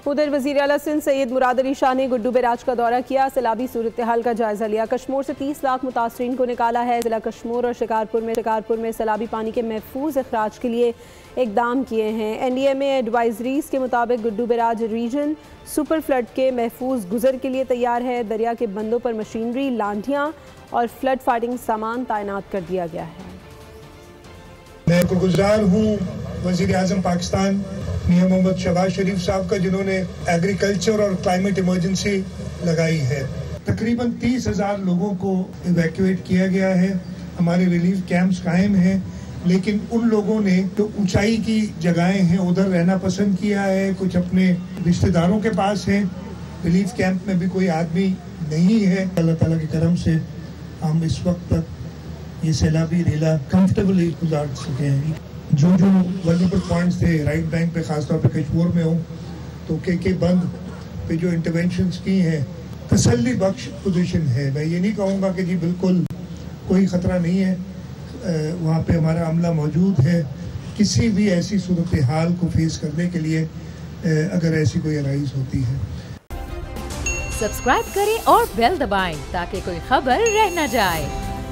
ادھر وزیر اعلیٰ سندھ سید مراد علی شاہ نے گڈو بیراج کا دورہ کیا، سیلابی صورتحال کا جائزہ لیا۔ کشمور سے 30 لاکھ متاثرین کو نکالا ہے۔ ضلع کشمور اور شکارپور میں سیلابی پانی کے محفوظ اخراج کے لیے اقدام کیے ہیں۔ NDMA ایڈوائزریز کے مطابق Guddu barrage region super flood کے محفوظ گزر کے لیے تیار ہے۔ دریا کے بندوں پر مشینری، لانڈیاں اور فلڈ فائٹنگ سامان تعینات کر دیا گیا ہے۔ میں گزار ہوں وزیر اعظم پاکستان میاں محمد شہباز شریف صاحب کا، جنہوں نے ایگریکلچر اور کلائمیٹ ایمرجنسی لگائی ہے۔ تقریباً 30,000 لوگوں کو ایویکویٹ کیا گیا ہے۔ ہمارے ریلیف کیمپس قائم ہیں، لیکن ان لوگوں نے جو اونچائی کی جگہیں ہیں ادھر رہنا پسند کیا ہے۔ کچھ اپنے رشتہ داروں کے پاس ہیں۔ ریلیف کیمپ میں بھی کوئی آدمی نہیں ہے۔ اللہ تعالیٰ کے کرم سے ہم اس وقت تک یہ سیلابی ریلا کمفرٹیبلی گزار سکے ہیں۔ جو ویلیبل پوائنٹس تھے رائٹ بینک پہ، خاص طور پہ کشمور میں ہوں تو کے بند پہ جو انٹرونشنز کی ہیں، تسلی بخش پوزیشن ہے۔ میں یہ نہیں کہوں گا کہ جی بالکل کوئی خطرہ نہیں ہے، وہاں پہ ہمارا عملہ موجود ہے کسی بھی ایسی صورتحال کو فیس کرنے کے لیے اگر ایسی کوئی ارائز ہوتی ہے۔ سبسکرائب کریں اور بیل دبائیں تاکہ کوئی خبر رہ نہ جائے۔